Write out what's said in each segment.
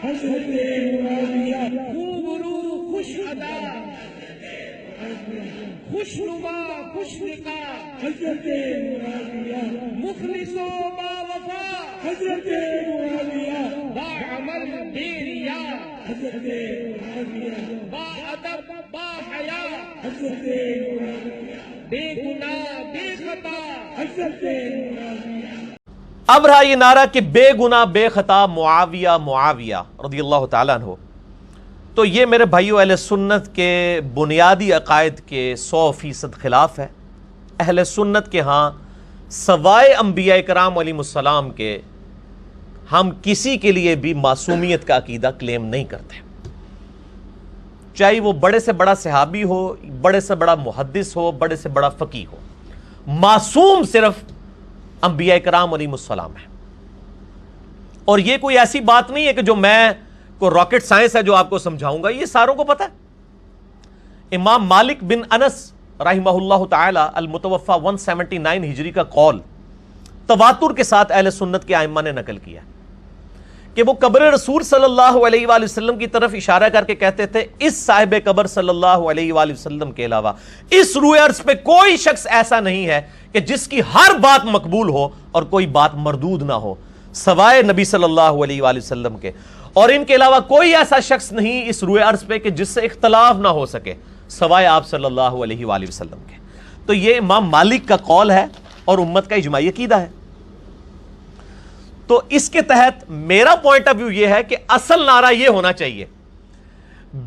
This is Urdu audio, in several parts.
حضرت معاویہ خوبرو خوش ادا خوش نما خوش نقا حضرت معاویہ مخلص و با وفا حضرت معاویہ با عمل بے ریا حضرت معاویہ با ادب با حیا حضرت معاویہ بے گناہ بے خطا حضرت معاویہ۔ اب رہا یہ نعرہ کہ بے گناہ بے خطا معاویہ معاویہ رضی اللہ تعالیٰ عنہ، تو یہ میرے بھائیو اہل سنت کے بنیادی عقائد کے 100% خلاف ہے۔ اہل سنت کے ہاں سوائے انبیاء کرام علیہم السلام کے ہم کسی کے لیے بھی معصومیت کا عقیدہ کلیم نہیں کرتے، چاہے وہ بڑے سے بڑا صحابی ہو، بڑے سے بڑا محدث ہو، بڑے سے بڑا فقیہ ہو۔ معصوم صرف انبیاء کرام علیہم السلام ہے۔ اور یہ کوئی ایسی بات نہیں ہے کہ جو میں کو راکٹ سائنس ہے جو آپ کو سمجھاؤں گا، یہ ساروں کو پتہ ہے۔ امام مالک بن انس رحمہ اللہ تعالی المتوفى 179 ہجری کا قول تواتر کے ساتھ اہل سنت کے ائمہ نے نقل کیا کہ وہ قبر رسول صلی اللہ علیہ وآلہ وسلم کی طرف اشارہ کر کے کہتے تھے، اس صاحب قبر صلی اللہ علیہ وآلہ وسلم کے علاوہ اس روئے ارض پہ کوئی شخص ایسا نہیں ہے کہ جس کی ہر بات مقبول ہو اور کوئی بات مردود نہ ہو سوائے نبی صلی اللہ علیہ وآلہ وسلم کے، اور ان کے علاوہ کوئی ایسا شخص نہیں اس روئے ارض پہ کہ جس سے اختلاف نہ ہو سکے سوائے آپ صلی اللہ علیہ وآلہ وسلم کے۔ تو یہ امام مالک کا قول ہے اور امت کا اجماعی عقیدہ ہے۔ تو اس کے تحت میرا پوائنٹ آف ویو یہ ہے کہ اصل نعرہ یہ ہونا چاہیے،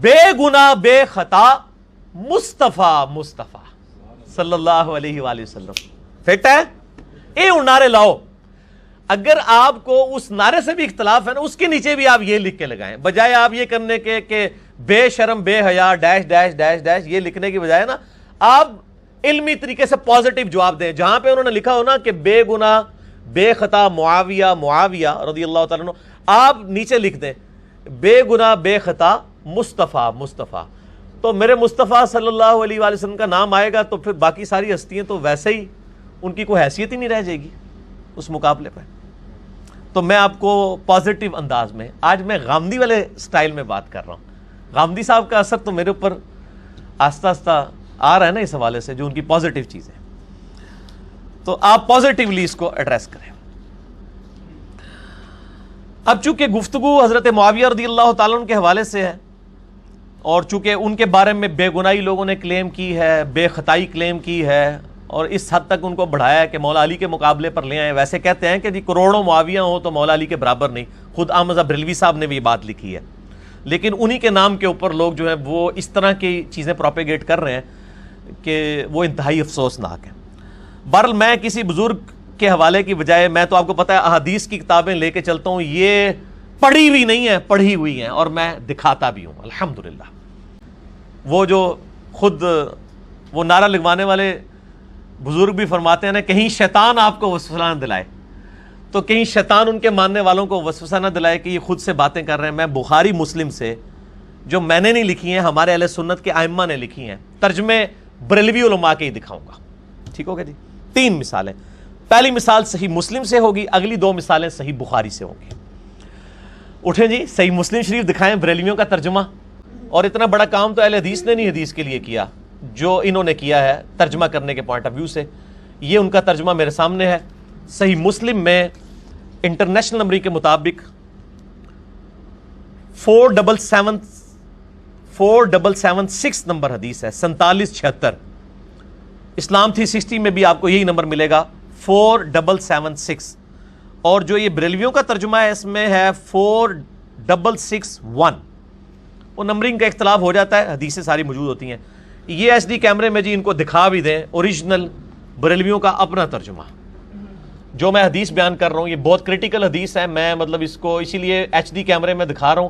بے گناہ بے خطا مصطفیٰ مصطفیٰ صلی اللہ علیہ وآلہ وسلم۔ فٹ ہے؟ اے ان نعرے لاؤ۔ اگر آپ کو اس نعرے سے بھی اختلاف ہے نا، اس کے نیچے بھی آپ یہ لکھ کے لگائیں، بجائے آپ یہ کرنے کے کہ بے شرم بے حیا ڈیش ڈیش ڈیش ڈیش یہ لکھنے کی بجائے نا آپ علمی طریقے سے پازیٹیو جواب دیں۔ جہاں پہ انہوں نے لکھا ہو نا کہ بے گناہ بے خطا معاویہ معاویہ رضی اللہ تعالیٰ عنہ، آپ نیچے لکھ دیں بے گناہ بے خطا مصطفیٰ مصطفیٰ، تو میرے مصطفیٰ صلی اللہ علیہ وآلہ وسلم کا نام آئے گا تو پھر باقی ساری ہستیاں تو ویسے ہی ان کی کوئی حیثیت ہی نہیں رہ جائے گی اس مقابلے پہ۔ تو میں آپ کو پازیٹیو انداز میں، آج میں غامدی والے سٹائل میں بات کر رہا ہوں۔ غامدی صاحب کا اثر تو میرے اوپر آہستہ آہستہ آ رہا ہے نا اس حوالے سے، جو ان کی پازیٹیو چیزیں، تو آپ پازیٹیولی اس کو ایڈریس کریں۔ اب چونکہ گفتگو حضرت معاویہ رضی اللہ تعالیٰ عنہ کے حوالے سے ہے، اور چونکہ ان کے بارے میں بے گناہی لوگوں نے کلیم کی ہے، بے خطائی کلیم کی ہے، اور اس حد تک ان کو بڑھایا ہے کہ مولا علی کے مقابلے پر لے آئے۔ ویسے کہتے ہیں کہ جی کروڑوں معاویہ ہوں تو مولا علی کے برابر نہیں، خود احمد رضا بریلوی صاحب نے بھی یہ بات لکھی ہے، لیکن انہی کے نام کے اوپر لوگ جو ہیں وہ اس طرح کی چیزیں پروپیگیٹ کر رہے ہیں کہ وہ انتہائی افسوسناک ہیں۔ بہرحال میں کسی بزرگ کے حوالے کی بجائے، میں تو آپ کو پتہ ہے احادیث کی کتابیں لے کے چلتا ہوں، یہ پڑھی ہوئی نہیں ہے، پڑھی ہوئی ہیں، اور میں دکھاتا بھی ہوں الحمدللہ۔ وہ جو خود وہ نعرہ لگوانے والے بزرگ بھی فرماتے ہیں نا، کہیں شیطان آپ کو وسوسہ نہ دلائے، تو کہیں شیطان ان کے ماننے والوں کو وسوسہ نہ دلائے کہ یہ خود سے باتیں کر رہے ہیں۔ میں بخاری مسلم سے، جو میں نے نہیں لکھی ہیں، ہمارے اہل سنت کے ائمہ نے لکھی ہیں، ترجمے بریلوی علماء کے ہی دکھاؤں گا، ٹھیک ہوگا جی؟ 3 مثالیں، پہلی مثال صحیح مسلم سے ہوگی، اگلی 2 مثالیں صحیح بخاری سے ہوں گی۔ اٹھیں جی، صحیح مسلم شریف دکھائیں بریلویوں کا ترجمہ، اور اتنا بڑا کام تو اہل حدیث نے نہیں حدیث کے لیے کیا جو انہوں نے کیا ہے ترجمہ کرنے کے پوائنٹ آف ویو سے۔ یہ ان کا ترجمہ میرے سامنے ہے، صحیح مسلم میں انٹرنیشنل نمبر کے مطابق 4776 نمبر حدیث ہے، 4776۔ اسلام 360 میں بھی آپ کو یہی نمبر ملے گا، 4776۔ اور جو یہ بریلویوں کا ترجمہ ہے اس میں ہے 4661۔ وہ نمبرنگ کا اختلاف ہو جاتا ہے، حدیثیں ساری موجود ہوتی ہیں۔ یہ ایچ ڈی کیمرے میں جی ان کو دکھا بھی دیں اوریجنل بریلویوں کا اپنا ترجمہ، جو میں حدیث بیان کر رہا ہوں یہ بہت کریٹیکل حدیث ہے، میں مطلب اس کو اسی لیے ایچ ڈی کیمرے میں دکھا رہا ہوں۔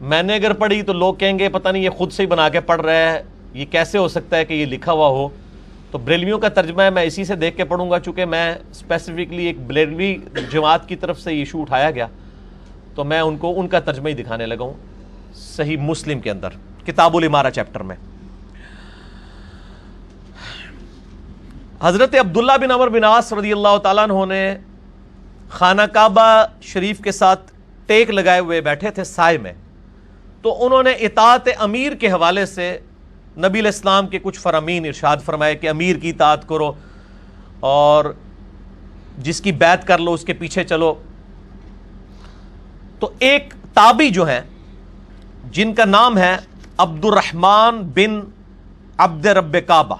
میں نے اگر پڑھی تو لوگ کہیں گے پتہ نہیں یہ خود سے ہی بنا کے پڑھ رہا ہے، یہ کیسے ہو سکتا ہے کہ یہ لکھا ہوا ہو۔ تو بریلویوں کا ترجمہ ہے، میں اسی سے دیکھ کے پڑھوں گا، چونکہ میں اسپیسیفکلی ایک بریلوی جماعت کی طرف سے یہ ایشو اٹھایا گیا تو میں ان کو ان کا ترجمہ ہی دکھانے لگا ہوں صحیح مسلم کے اندر، کتاب الامارہ چیپٹر میں۔ حضرت عبداللہ بن عمر بن عاص رضی اللہ تعالیٰ عنہ نے خانہ کعبہ شریف کے ساتھ ٹیک لگائے ہوئے بیٹھے تھے سائے میں، تو انہوں نے اطاعت امیر کے حوالے سے نبی علیہ السلام کے کچھ فرامین ارشاد فرمائے کہ امیر کی اطاعت کرو اور جس کی بیعت کر لو اس کے پیچھے چلو۔ تو ایک تابعی جو ہیں جن کا نام ہے عبد الرحمن بن عبد رب کعبہ،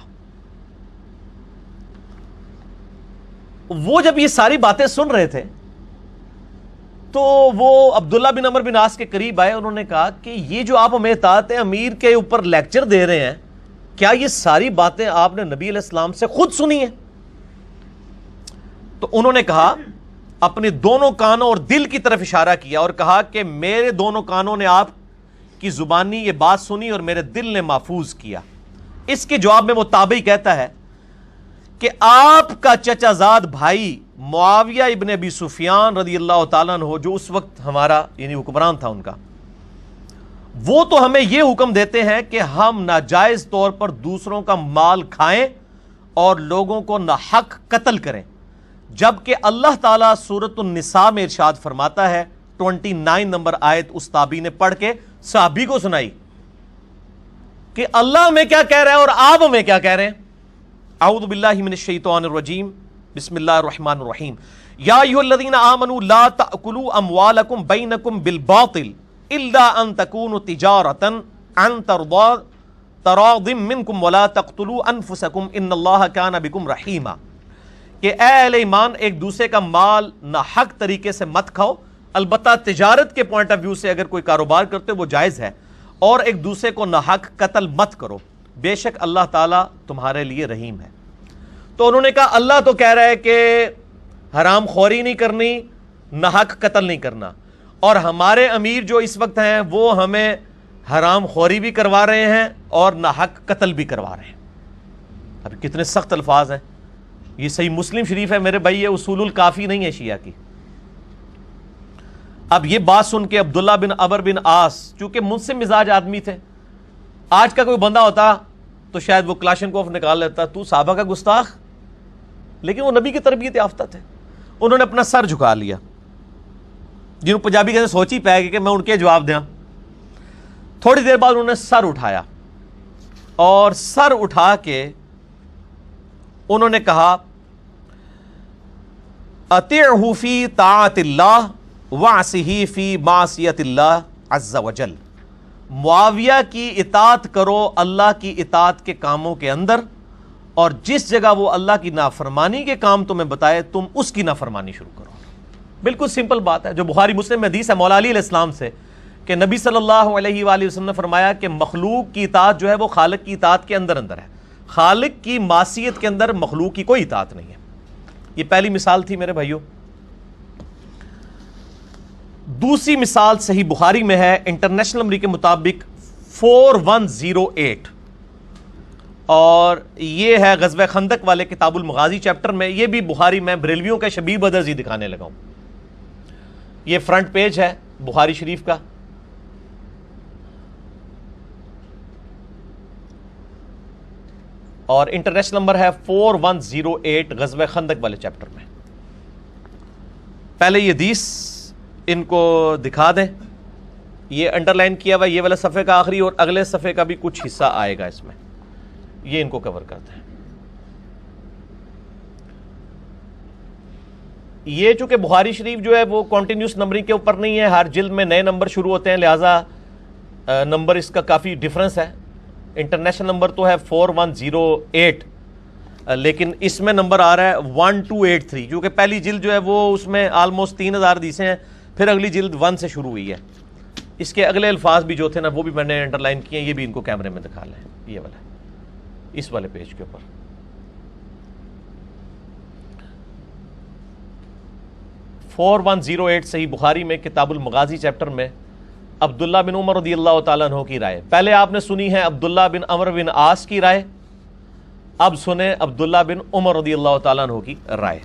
وہ جب یہ ساری باتیں سن رہے تھے تو وہ عبداللہ بن عمر بن عاص کے قریب آئے، انہوں نے کہا کہ یہ جو آپ ہمیں اطاعت امیر کے اوپر لیکچر دے رہے ہیں، کیا یہ ساری باتیں آپ نے نبی علیہ السلام سے خود سنی ہیں؟ تو انہوں نے کہا، اپنے دونوں کانوں اور دل کی طرف اشارہ کیا اور کہا کہ میرے دونوں کانوں نے آپ کی زبانی یہ بات سنی اور میرے دل نے محفوظ کیا۔ اس کے جواب میں وہ تابعی کہتا ہے کہ آپ کا چچا زاد بھائی معاویہ ابن ابی سفیان رضی اللہ تعالیٰ عنہ، جو اس وقت ہمارا یعنی حکمران تھا ان کا، وہ تو ہمیں یہ حکم دیتے ہیں کہ ہم ناجائز طور پر دوسروں کا مال کھائیں اور لوگوں کو ناحق قتل کریں، جبکہ اللہ تعالیٰ سورۃ النساء میں ارشاد فرماتا ہے، 29 نمبر آیت اس تابعی نے پڑھ کے صحابی کو سنائی کہ اللہ ہمیں کیا کہہ رہا ہے اور آپ ہمیں کیا کہہ رہے ہیں۔ اعوذ باللہ من الشیطان الرجیم، بسم اللہ الرحمن الرحیم، یا ایھا الذین آمنوا لا تأکلوا اموالکم بینکم بالباطل الا ان تکون تجارۃ عن تراض منکم ولا تقتلوا انفسکم ان اللہ کان بکم رحیما، کہ اے اہل ایمان ایک دوسرے کا مال ناحق طریقے سے مت کھاؤ، البتہ تجارت کے پوائنٹ آف ویو سے اگر کوئی کاروبار کرتے وہ جائز ہے، اور ایک دوسرے کو ناحق قتل مت کرو، بے شک اللہ تعالیٰ تمہارے لیے رحیم ہے۔ تو انہوں نے کہا اللہ تو کہہ رہا ہے کہ حرام خوری نہیں کرنی، ناحق قتل نہیں کرنا، اور ہمارے امیر جو اس وقت ہیں وہ ہمیں حرام خوری بھی کروا رہے ہیں اور ناحق قتل بھی کروا رہے ہیں۔ اب کتنے سخت الفاظ ہیں، یہ صحیح مسلم شریف ہے میرے بھائی، یہ اصول الکافی نہیں ہے شیعہ کی۔ اب یہ بات سن کے عبداللہ بن عمر بن عاص، چونکہ منصف مزاج آدمی تھے، آج کا کوئی بندہ ہوتا تو شاید وہ کلاشنکوف نکال لیتا، تو صحابہ کا گستاخ، لیکن وہ نبی کی تربیت یافتہ تھے، انہوں نے اپنا سر جھکا لیا، جنہوں پنجابی کہتے سوچ ہی پائے گا کہ میں ان کے جواب دیا۔ تھوڑی دیر بعد انہوں نے سر اٹھایا اور سر اٹھا کے انہوں نے کہا اطیعہ فی طاعت اللہ وعصہ فی معصیت اللہ عز وجل، معاویہ کی اطاعت کرو اللہ کی اطاعت کے کاموں کے اندر، اور جس جگہ وہ اللہ کی نافرمانی کے کام تمہیں بتائے تم اس کی نافرمانی شروع کرو۔ بالکل سمپل بات ہے، جو بخاری مسلم میں حدیث ہے مولا علی علیہ السلام سے کہ نبی صلی اللہ علیہ وآلہ وسلم نے فرمایا کہ مخلوق کی اطاعت جو ہے وہ خالق کی اطاعت کے اندر اندر ہے، خالق کی معصیت کے اندر مخلوق کی کوئی اطاعت نہیں ہے۔ یہ پہلی مثال تھی میرے بھائیوں۔ دوسری مثال صحیح بخاری میں ہے، انٹرنیشنل نمبر کے مطابق 4108، اور یہ ہے غزوہ خندق والے کتاب المغازی چیپٹر میں۔ یہ بھی بخاری میں بریلویوں کا شبیہ بدرزی دکھانے لگا ہوں۔ یہ فرنٹ پیج ہے بخاری شریف کا، اور انٹرنیشنل نمبر ہے 4108 غزوہ خندق والے چیپٹر میں۔ پہلے یہ حدیث ان کو دکھا دیں، یہ انڈر لائن کیا ہوا یہ والا صفحے کا آخری اور اگلے صفحے کا بھی کچھ حصہ آئے گا اس میں، یہ ان کو کور کرتے ہیں۔ یہ چونکہ بخاری شریف جو ہے وہ کنٹینیوس نمبرنگ کے اوپر نہیں ہے، ہر جلد میں نئے نمبر شروع ہوتے ہیں، لہٰذا نمبر اس کا کافی ڈفرنس ہے۔ انٹرنیشنل نمبر تو ہے 4108، لیکن اس میں نمبر آ رہا ہے 1283، کیونکہ پہلی جلد جو ہے وہ اس میں آلموسٹ 3000 حدیثیں ہیں، پھر اگلی جلد 1 سے شروع ہوئی ہے۔ اس کے اگلے الفاظ بھی جو تھے نا وہ بھی میں نے انڈر لائن کیے ہیں، یہ بھی ان کو کیمرے میں دکھا لیں، یہ والا اس والے پیج کے اوپر۔ 4108 صحیح بخاری میں کتاب المغازی چیپٹر میں عبداللہ بن عمر رضی اللہ تعالیٰ عنہ کی رائے۔ پہلے آپ نے سنی ہے عبداللہ بن عمر بن عاص کی رائے، اب سنیں عبداللہ بن عمر رضی اللہ تعالیٰ عنہ کی رائے۔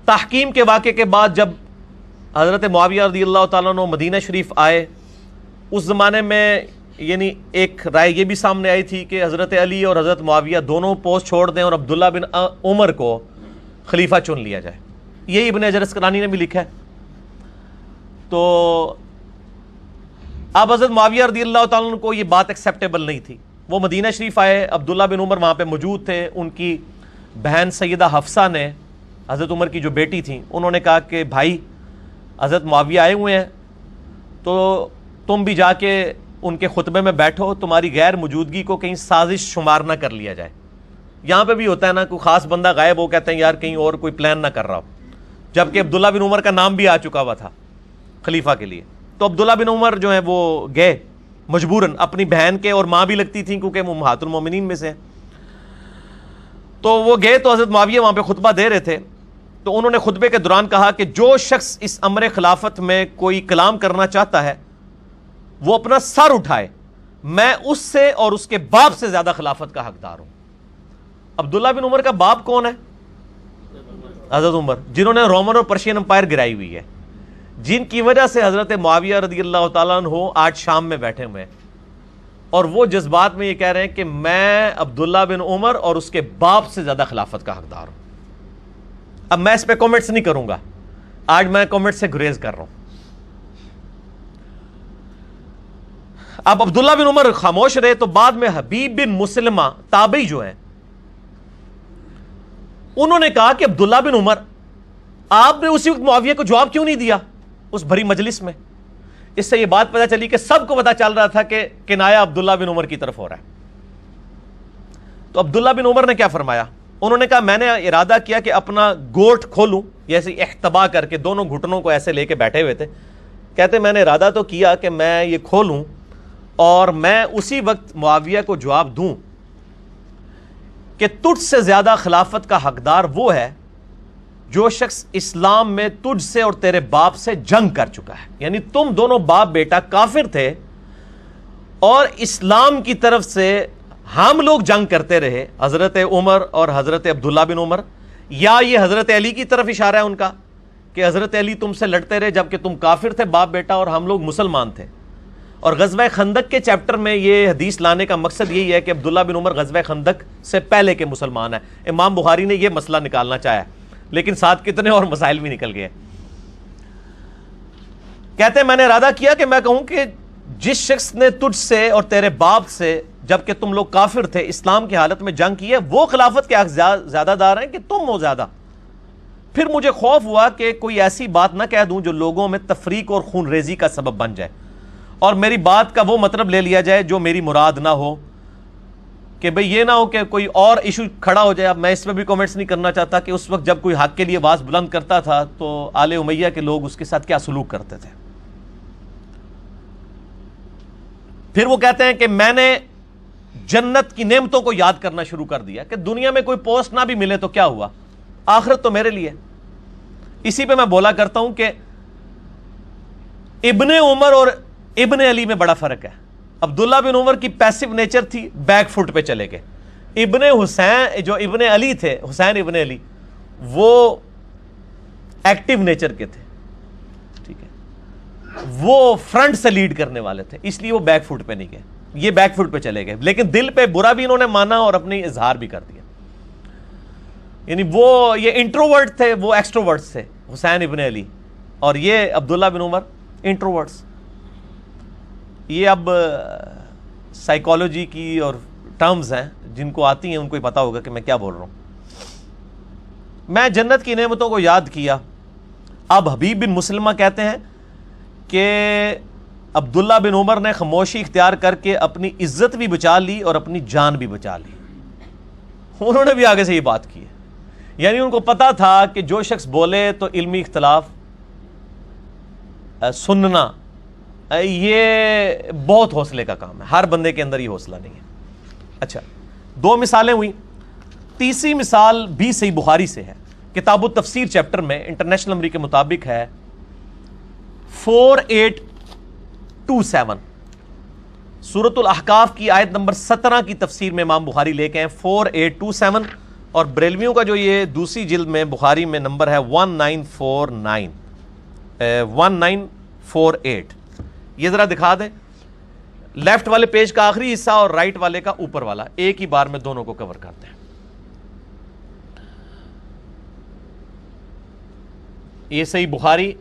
تحکیم کے واقعے کے بعد جب حضرت معاویہ رضی اللہ تعالیٰ عنہ مدینہ شریف آئے، اس زمانے میں یعنی ایک رائے یہ بھی سامنے آئی تھی کہ حضرت علی اور حضرت معاویہ دونوں پوسٹ چھوڑ دیں اور عبداللہ بن عمر کو خلیفہ چن لیا جائے۔ یہی ابن حجر اسقلانی نے بھی لکھا ہے. تو اب حضرت معاویہ رضی اللہ تعالیٰ عنہ کو یہ بات ایکسیپٹیبل نہیں تھی. وہ مدینہ شریف آئے, عبداللہ بن عمر وہاں پہ موجود تھے, ان کی بہن سیدہ حفصہ نے, حضرت عمر کی جو بیٹی تھیں, انہوں نے کہا کہ بھائی حضرت معاویہ آئے ہوئے ہیں تو تم بھی جا کے ان کے خطبے میں بیٹھو, تمہاری غیر موجودگی کو کہیں سازش شمار نہ کر لیا جائے. یہاں پہ بھی ہوتا ہے نا, کوئی خاص بندہ غائب ہو, کہتے ہیں یار کہیں اور کوئی پلان نہ کر رہا ہو, جبکہ عبداللہ بن عمر کا نام بھی آ چکا ہوا تھا خلیفہ کے لیے. تو عبداللہ بن عمر جو ہیں وہ گئے مجبوراً, اپنی بہن کے اور ماں بھی لگتی تھیں کیونکہ وہ امہات المومنین میں سے ہیں. تو وہ گئے تو حضرت معاویہ وہاں پہ خطبہ دے رہے تھے. تو انہوں نے خطبے کے دوران کہا کہ جو شخص اس امر خلافت میں کوئی کلام کرنا چاہتا ہے وہ اپنا سر اٹھائے, میں اس سے اور اس کے باپ سے زیادہ خلافت کا حقدار ہوں. عبداللہ بن عمر کا باپ کون ہے؟ حضرت عمر, جنہوں نے رومن اور پرشین امپائر گرائی ہوئی ہے, جن کی وجہ سے حضرت معاویہ رضی اللہ تعالیٰ عنہ آج شام میں بیٹھے ہوئے ہیں, اور وہ جذبات میں یہ کہہ رہے ہیں کہ میں عبداللہ بن عمر اور اس کے باپ سے زیادہ خلافت کا حقدار ہوں. اب میں اس پہ کامنٹس نہیں کروں گا, آج میں کامنٹ سے گریز کر رہا ہوں. اب عبداللہ بن عمر خاموش رہے تو بعد میں حبیب بن مسلمہ تابعی جو ہیں انہوں نے کہا کہ عبداللہ بن عمر, آپ نے اسی وقت معاویہ کو جواب کیوں نہیں دیا اس بھری مجلس میں؟ اس سے یہ بات پتہ چلی کہ سب کو پتہ چل رہا تھا کہ کنایہ عبداللہ بن عمر کی طرف ہو رہا ہے. تو عبداللہ بن عمر نے کیا فرمایا؟ انہوں نے کہا میں نے ارادہ کیا کہ اپنا گوٹ کھولوں, جیسے احتبا کر کے دونوں گھٹنوں کو ایسے لے کے بیٹھے ہوئے تھے. کہتے میں نے ارادہ تو کیا کہ میں یہ کھولوں اور میں اسی وقت معاویہ کو جواب دوں کہ تجھ سے زیادہ خلافت کا حقدار وہ ہے جو شخص اسلام میں تجھ سے اور تیرے باپ سے جنگ کر چکا ہے. یعنی تم دونوں باپ بیٹا کافر تھے اور اسلام کی طرف سے ہم لوگ جنگ کرتے رہے, حضرت عمر اور حضرت عبداللہ بن عمر. یا یہ حضرت علی کی طرف اشارہ ہے ان کا کہ حضرت علی تم سے لڑتے رہے جبکہ تم کافر تھے باپ بیٹا اور ہم لوگ مسلمان تھے. اور غزوہ خندق کے چیپٹر میں یہ حدیث لانے کا مقصد یہی ہے کہ عبداللہ بن عمر غزوہ خندق سے پہلے کے مسلمان ہیں. امام بخاری نے یہ مسئلہ نکالنا چاہا, لیکن ساتھ کتنے اور مسائل بھی نکل گئے. کہتے ہیں میں نے ارادہ کیا کہ میں کہوں کہ جس شخص نے تجھ سے اور تیرے باپ سے جبکہ تم لوگ کافر تھے اسلام کی حالت میں جنگ کی ہے وہ خلافت کے حق زیادہ دار ہیں کہ تم ہو زیادہ. پھر مجھے خوف ہوا کہ کوئی ایسی بات نہ کہہ دوں جو لوگوں میں تفریق اور خون ریزی کا سبب بن جائے, اور میری بات کا وہ مطلب لے لیا جائے جو میری مراد نہ ہو, کہ بھئی یہ نہ ہو کہ کوئی اور ایشو کھڑا ہو جائے. اب میں اس پہ بھی کومنٹس نہیں کرنا چاہتا کہ اس وقت جب کوئی حق کے لیے آواز بلند کرتا تھا تو آل امیہ کے لوگ اس کے ساتھ کیا سلوک کرتے تھے. پھر وہ کہتے ہیں کہ میں نے جنت کی نعمتوں کو یاد کرنا شروع کر دیا کہ دنیا میں کوئی پوسٹ نہ بھی ملے تو کیا ہوا, آخرت تو میرے لیے. اسی پہ میں بولا کرتا ہوں کہ ابن عمر اور ابن علی میں بڑا فرق ہے. عبداللہ بن عمر کی پیسو نیچر تھی, بیک فٹ پہ چلے گئے. ابن حسین جو ابن علی تھے, حسین ابن علی, وہ ایکٹیو نیچر کے تھے, ٹھیک ہے, وہ فرنٹ سے لیڈ کرنے والے تھے, اس لیے وہ بیک فٹ پہ نہیں گئے, یہ بیک فٹ پہ چلے گئے. لیکن دل پہ برا بھی انہوں نے مانا اور اپنی اظہار بھی کر دیا. یعنی وہ یہ انٹروورٹ تھے, وہ ایکسٹروورٹس تھے, حسین ابن علی, اور یہ عبداللہ بن عمر انٹروورٹس. یہ اب سائیکالوجی کی اور ٹرمز ہیں جن کو آتی ہیں ان کو ہی پتا ہوگا کہ میں کیا بول رہا ہوں. میں جنت کی نعمتوں کو یاد کیا. اب حبیب بن مسلمہ کہتے ہیں کہ عبداللہ بن عمر نے خاموشی اختیار کر کے اپنی عزت بھی بچا لی اور اپنی جان بھی بچا لی. انہوں نے بھی آگے سے یہ بات کی ہے. یعنی ان کو پتا تھا کہ جو شخص بولے تو علمی اختلاف سننا یہ بہت حوصلے کا کام ہے, ہر بندے کے اندر یہ حوصلہ نہیں ہے. اچھا, 2 مثالیں ہوئی. تیسری مثال بھی صحیح بخاری سے ہے, کتاب التفسیر چیپٹر میں انٹرنیشنل نمبر کے مطابق ہے 4827. سورۃ الاحقاف کی آیت نمبر 17 کی تفسیر میں امام بخاری لے کے ہیں 4827, اور بریلویوں کا جو یہ دوسری جلد میں بخاری میں نمبر ہے 1948. یہ ذرا دکھا دیں, لیفٹ والے پیج کا آخری حصہ اور رائٹ والے کا اوپر والا, ایک ہی بار میں دونوں کو کور کرتے ہیں. یہ صحیح بخاری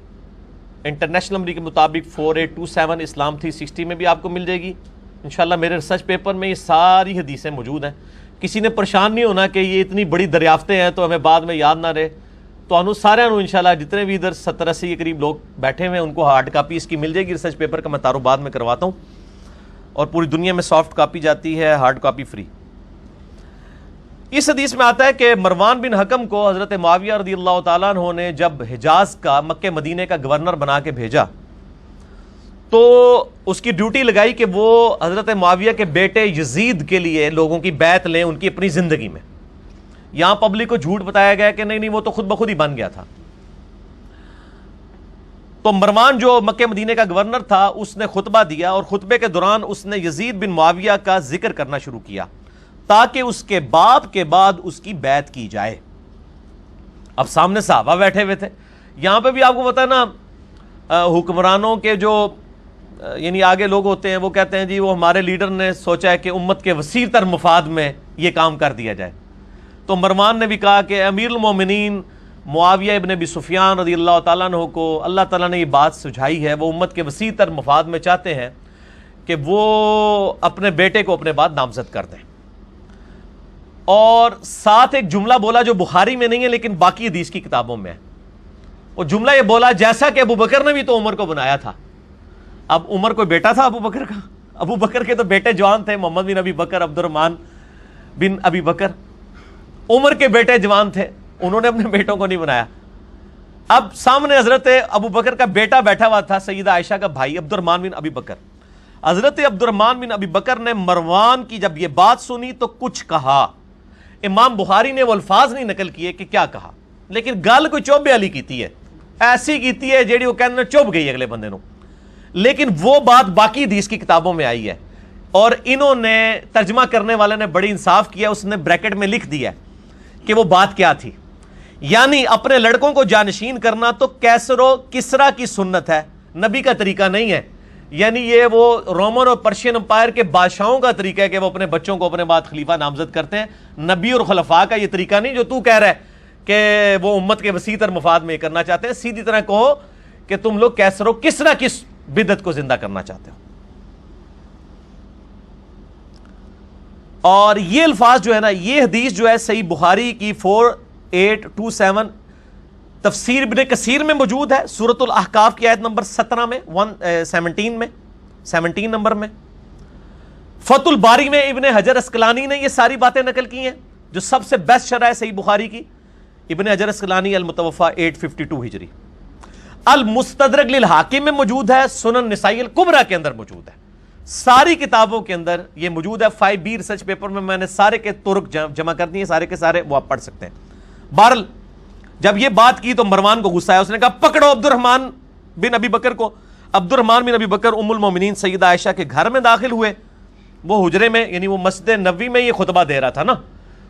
انٹرنیشنل نمبر کے مطابق 4827 اسلام 360 میں بھی آپ کو مل جائے گی انشاءاللہ۔ میرے ریسرچ پیپر میں یہ ساری حدیثیں موجود ہیں۔ کسی نے پریشان نہیں ہونا کہ یہ اتنی بڑی دریافتیں ہیں تو ہمیں بعد میں یاد نہ رہے۔ تو انہوں سارے انشاءاللہ جتنے بھی ادھر 70-80 کے قریب لوگ بیٹھے ہوئے ہیں ان کو ہارڈ کاپی اس کی مل جائے گی۔ ریسرچ پیپر کا میں تعارف بعد میں کرواتا ہوں، اور پوری دنیا میں سافٹ کاپی جاتی ہے، ہارڈ کاپی فری۔ اس حدیث میں آتا ہے کہ مروان بن حکم کو حضرت معاویہ رضی اللہ تعالیٰ عنہ نے جب حجاز کا، مکہ مدینے کا گورنر بنا کے بھیجا تو اس کی ڈیوٹی لگائی کہ وہ حضرت معاویہ کے بیٹے یزید کے لیے لوگوں کی بیعت لیں ان کی اپنی زندگی میں۔ یہاں پبلک کو جھوٹ بتایا گیا کہ نہیں وہ تو خود بخود ہی بن گیا تھا۔ تو مروان جو مکہ مدینے کا گورنر تھا اس نے خطبہ دیا، اور خطبے کے دوران اس نے یزید بن معاویہ کا ذکر کرنا شروع کیا تاکہ اس کے باپ کے بعد اس کی بیعت کی جائے۔ اب سامنے صحابہ بیٹھے ہوئے تھے۔ یہاں پہ بھی آپ کو پتہ ہے نا، حکمرانوں کے جو یعنی آگے لوگ ہوتے ہیں وہ کہتے ہیں جی وہ ہمارے لیڈر نے سوچا ہے کہ امت کے وسیع تر مفاد میں یہ کام کر دیا جائے۔ تو مروان نے بھی کہا کہ امیر المومنین معاویہ ابن ابی سفیان رضی اللہ تعالیٰ عنہ کو اللہ تعالیٰ نے یہ بات سجھائی ہے، وہ امت کے وسیع تر مفاد میں چاہتے ہیں کہ وہ اپنے بیٹے کو اپنے بعد نامزد کر دیں۔ اور ساتھ ایک جملہ بولا جو بخاری میں نہیں ہے لیکن باقی حدیث کی کتابوں میں ہے۔ وہ جملہ یہ بولا جیسا کہ ابو بکر نے بھی تو عمر کو بنایا تھا۔ اب عمر کوئی بیٹا تھا ابو بکر کا؟ ابو بکر کے تو بیٹے جوان تھے، محمد بن ابی بکر، عبد الرحمن بن ابی بکر۔ عمر کے بیٹے جوان تھے، انہوں نے اپنے بیٹوں کو نہیں بنایا۔ اب سامنے حضرت ابو بکر کا بیٹا بیٹھا ہوا تھا، سیدہ عائشہ کا بھائی عبد الرحمن بن ابی بکر۔ حضرت عبد الرحمن بن ابی بکر نے مروان کی جب یہ بات سنی تو کچھ کہا۔ امام بخاری نے وہ الفاظ نہیں نقل کیے کہ کیا کہا، لیکن گل کوئی چوبے والی کیتی ہے، ایسی کیتی ہے جیڑی وہ کہنے چوب گئی اگلے بندے نو۔ لیکن وہ بات باقی حدیث کی کتابوں میں آئی ہے، اور انہوں نے ترجمہ کرنے والے نے بڑی انصاف کیا، اس نے بریکٹ میں لکھ دیا کہ وہ بات کیا تھی۔ یعنی اپنے لڑکوں کو جانشین کرنا تو کیسر و کسرا کی سنت ہے، نبی کا طریقہ نہیں ہے۔ یعنی یہ وہ رومن اور پرشین امپائر کے بادشاہوں کا طریقہ ہے کہ وہ اپنے بچوں کو اپنے بعد خلیفہ نامزد کرتے ہیں، نبی اور خلفاء کا یہ طریقہ نہیں جو تو کہہ رہا ہے کہ وہ امت کے وسیع تر مفاد میں کرنا چاہتے ہیں۔ سیدھی طرح کہو کہ تم لوگ کیسر و کسرا کی بدعت کو زندہ کرنا چاہتے ہو۔ اور یہ الفاظ جو ہے نا، یہ حدیث جو ہے صحیح بخاری کی 4827 تفسیر ابن کثیر میں موجود ہے، سورۃ الاحقاف کی آیت نمبر 17 میں 17 نمبر میں۔ فتح الباری میں ابن حجر اسقلانی نے یہ ساری باتیں نقل کی ہیں، جو سب سے بیسٹ شرح ہے صحیح بخاری کی، ابن حجر اسقلانی المتوفی 852 ہجری۔ المستدرک للحاکم میں موجود ہے، سنن نسائی الکبریٰ کے اندر موجود ہے، ساری کتابوں کے اندر یہ موجود ہے۔ 5B ریسرچ پیپر میں نے سارے کے طرق جمع کر دیے، سارے کے سارے وہ آپ پڑھ سکتے ہیں۔ بہرحال جب یہ بات کی تو مروان کو غصہ آیا، اس نے کہا پکڑو عبد الرحمن بن ابی بکر کو۔ عبد الرحمن بن ابی بکر ام المومنین سیدہ عائشہ کے گھر میں داخل ہوئے، وہ حجرے میں، یعنی وہ مسجد نبوی میں یہ خطبہ دے رہا تھا نا،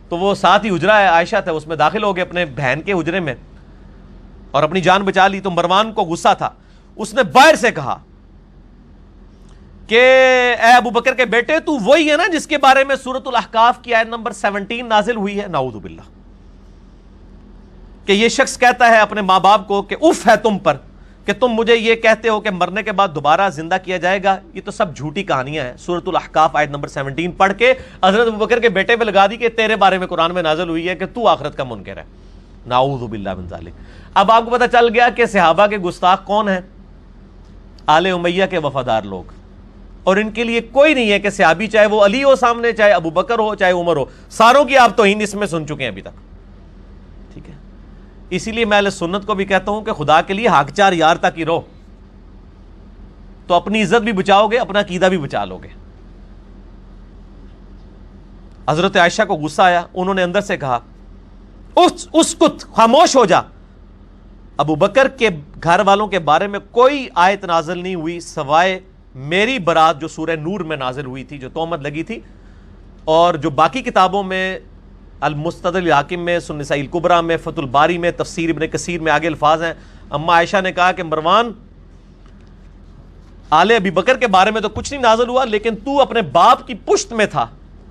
تو وہ ساتھ ہی حجرہ ہے عائشہ تھا، اس میں داخل ہو گئے اپنے بہن کے حجرے میں اور اپنی جان بچا لی۔ تو مروان کو غصہ تھا، اس نے باہر سے کہا کہ اے ابو بکر کے بیٹے، تو وہی ہے نا جس کے بارے میں سورۃ الاحقاف کی آیت نمبر 17 نازل ہوئی ہے؟ نعوذ باللہ، کہ یہ شخص کہتا ہے اپنے ماں باپ کو کہ اف ہے تم پر کہ تم مجھے یہ کہتے ہو کہ مرنے کے بعد دوبارہ زندہ کیا جائے گا۔ یہ تو سب جھوٹی کہانیاں ہیں۔ سورۃ الاحقاف آیت نمبر 17 پڑھ کے حضرت ابو بکر کے بیٹے پہ لگا دی کہ تیرے بارے میں قرآن میں نازل ہوئی ہے کہ تو آخرت کا منکر ہے۔ نعوذ باللہ من ذالک۔ اب آپ کو پتہ چل گیا کہ صحابہ کے گستاخ کون ہیں؟ آل امیہ کے وفادار لوگ، اور ان کے لیے کوئی نہیں ہے کہ صحابی، چاہے وہ علی ہو سامنے، چاہے ابو بکر ہو، چاہے عمر ہو، ساروں کی آپ توہین اس میں سن چکے ہیں ابھی تک، ٹھیک ہے؟ اسی لیے میں اہل سنت کو بھی کہتا ہوں کہ خدا کے لیے حق چار یار تک ہی رہو، تو اپنی عزت بھی بچاؤ گے، اپنا عقیدہ بھی بچا لو گے۔ حضرت عائشہ کو غصہ آیا، انہوں نے اندر سے کہا اسکت، خاموش ہو جا۔ ابو بکر کے گھر والوں کے بارے میں کوئی آیت نازل نہیں ہوئی سوائے میری برات جو سورہ نور میں نازل ہوئی تھی، جو تہمت لگی تھی، اور جو باقی کتابوں میں المستدرک للحاکم میں، سنن نسائی الکبریٰ میں، فتح الباری میں، تفسیر ابن کثیر میں آگے الفاظ ہیں۔ اما عائشہ نے کہا کہ مروان، آل ابی بکر کے بارے میں تو کچھ نہیں نازل ہوا، لیکن تو اپنے باپ کی پشت میں تھا،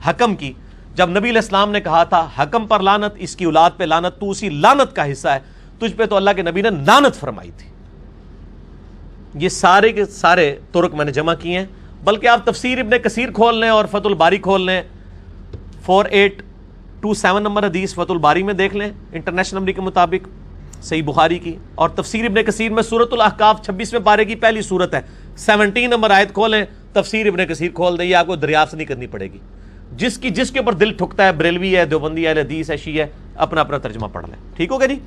حکم کی، جب نبی علیہ السلام نے کہا تھا حکم پر لعنت، اس کی اولاد پہ لعنت، تو اسی لعنت کا حصہ ہے، تجھ پہ تو اللہ کے نبی نے لعنت فرمائی تھی۔ یہ سارے کے سارے طرق میں نے جمع کیے ہیں، بلکہ آپ تفسیر ابن کثیر کھول لیں اور فتح الباری کھول لیں، 4827 نمبر حدیث فتح الباری میں دیکھ لیں انٹرنیشنل نمبر کے مطابق صحیح بخاری کی، اور تفسیر ابن کثیر میں سورۃ الاحقاف 26ویں پارے کی پہلی سورت ہے، 17 نمبر آیت کھولیں، تفسیر ابن کثیر کھول دیں، یہ آپ کو دریافت نہیں کرنی پڑے گی۔ جس کے اوپر دل ٹھکتا ہے، بریلوی ہے، دیوبندی ہے، حدیث ہے، شیعہ ہے، اپنا اپنا ترجمہ پڑھ لیں۔ ٹھیک ہو گیا جی؟